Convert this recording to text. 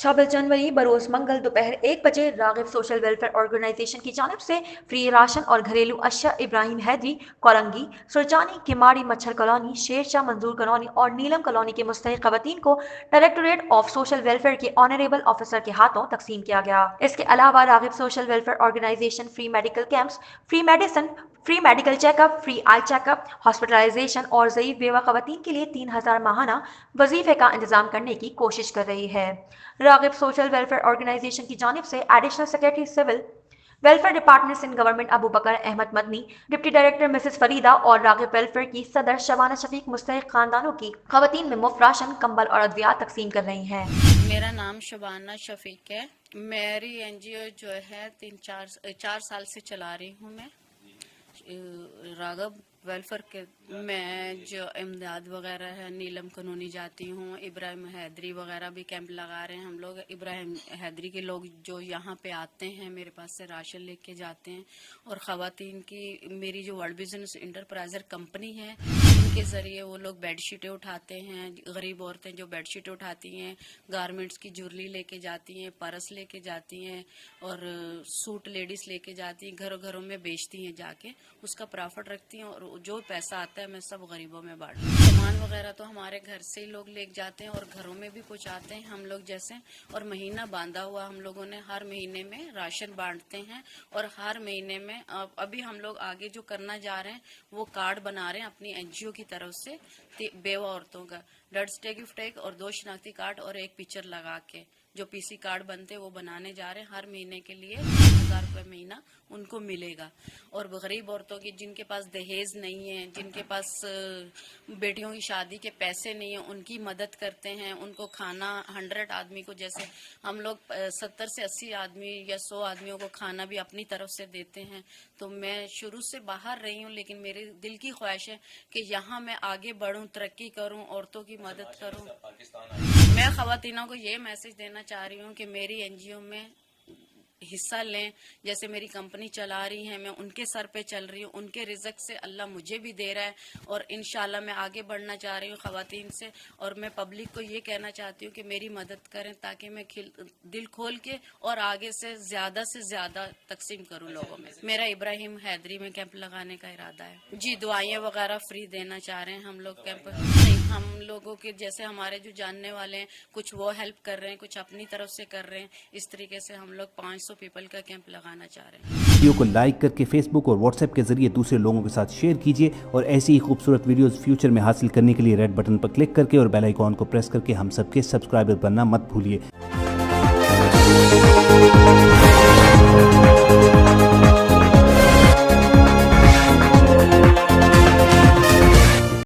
26 जनवरी बरोज मंगल दोपहर 1 बजे रागिब social welfare organisation की जानिब से फ्री राशन और घरेलू अशिया इब्राहिम हैदरी, कोरंगी, सुरजानी, किमाड़ी, मच्छर कॉलोनी, शेरशाह मंजूर कॉलोनी और नीलम कॉलोनी के मुस्तहिक खवातीन को डायरेक्टोरेट ऑफ सोशल वेलफेयर के ऑनरेबल ऑफिसर के हाथों तकसीम किया गया। इसके अलावा Raghib social welfare organisation free medical camps, free medicine, free medical checkup, free eye checkup, hospitalisation और ज़ईफ बेवा खवातीन के लिए 3000 माहाना वजीफे का इंतजाम करने की कोशिश कर रही है। रागिब सोशल वेलफेयर ऑर्गेनाइजेशन की जानिब से additional secretary civil welfare department Sindh government Abu Bakar Ahmad Madani, deputy director Mrs Farida और रागिब वेलफेयर की सदर शबाना शफीक मुस्तहिक खानदानों की खवातीन में मुफ्त राशन, कंबल और अद्वियात तकसीम कर रही हैं। मेरा नाम शबाना शफीक है। मेरी एनजीओ जो है 4 साल से चला रही हूँ मैं रागिब वेलफेयर के। मैं जो इमदाद वगैरह है नीलम कॉलोनी जाती हूँ, इब्राहिम हैदरी वगैरह भी कैंप लगा रहे हैं हम लोग। इब्राहिम हैदरी के लोग जो यहाँ पे आते हैं मेरे पास से राशन लेके जाते हैं। और ख़वातीन की मेरी जो वर्ल्ड बिजनेस इंटरप्राइजर कंपनी है उनके ज़रिए वो लोग बेडशीटें उठाते हैं। गरीब औरतें जो बेडशीटें उठाती हैं, गारमेंट्स की ज्वेलरी लेके जाती हैं, पर्स लेके जाती हैं और सूट लेडीज़ लेके जाती हैं, घरों घरों में बेचती हैं जाके, उसका प्रॉफिट रखती हैं और जो पैसा आता है मैं सब गरीबों में बांटती हूँ। सामान वगैरह तो हमारे घर से ही लोग ले जाते हैं और घरों में भी पहुँचाते हैं हम लोग जैसे। और महीना बांधा हुआ हम लोगों ने, हर महीने में राशन बांटते हैं। और हर महीने में अभी हम लोग आगे जो करना जा रहे हैं वो कार्ड बना रहे हैं अपनी एनजीओ की तरफ से बेवा औरतों का, डर्स टे गिफ्ट एक और 2 शनाख्ती कार्ड और एक पिक्चर लगा के जो पीसी कार्ड बनते हैं वो बनाने जा रहे हैं। हर महीने के लिए 1000 रुपये महीना उनको मिलेगा। और गरीब औरतों की जिनके पास दहेज नहीं है, जिनके पास बेटियों की शादी के पैसे नहीं है, उनकी मदद करते हैं। उनको खाना 100 आदमी को, जैसे हम लोग 70 से 80 आदमी या 100 आदमियों को खाना भी अपनी तरफ से देते हैं। तो मैं शुरू से बाहर रही हूँ लेकिन मेरे दिल की ख्वाहिश है कि यहाँ मैं आगे बढ़ूँ, तरक्की करूँ, औरतों की मदद करूँ। मैं ख़वातीनों को ये मैसेज देना चाह रही हूँ कि मेरी एनजीओ में हिस्सा लें। जैसे मेरी कंपनी चला रही है, मैं उनके सर पे चल रही हूँ, उनके रिज़्क से अल्लाह मुझे भी दे रहा है और इंशाल्लाह मैं आगे बढ़ना चाह रही हूँ ख़वातीन से। और मैं पब्लिक को ये कहना चाहती हूँ कि मेरी मदद करें ताकि मैं दिल खोल के और आगे से ज़्यादा तकसीम करूँ लोगों में। मेरा इब्राहिम हैदरी में कैंप लगाने का इरादा है जी। दवाइयाँ वगैरह फ्री देना चाह रहे हैं हम लोग कैंप। हम लोगों के जैसे हमारे जो जानने वाले हैं कुछ वो हेल्प कर रहे हैं, कुछ अपनी तरफ से कर रहे हैं। इस तरीके से हम लोग 500 पीपल का कैंप लगाना चाह रहे हैं। वीडियो को लाइक करके फेसबुक और व्हाट्सएप के जरिए दूसरे लोगों के साथ शेयर कीजिए और ऐसी ही खूबसूरत वीडियोस फ्यूचर में हासिल करने के लिए रेड बटन पर क्लिक करके और बेल आइकॉन को प्रेस करके हम सबके सब्सक्राइबर बनना मत भूलिए।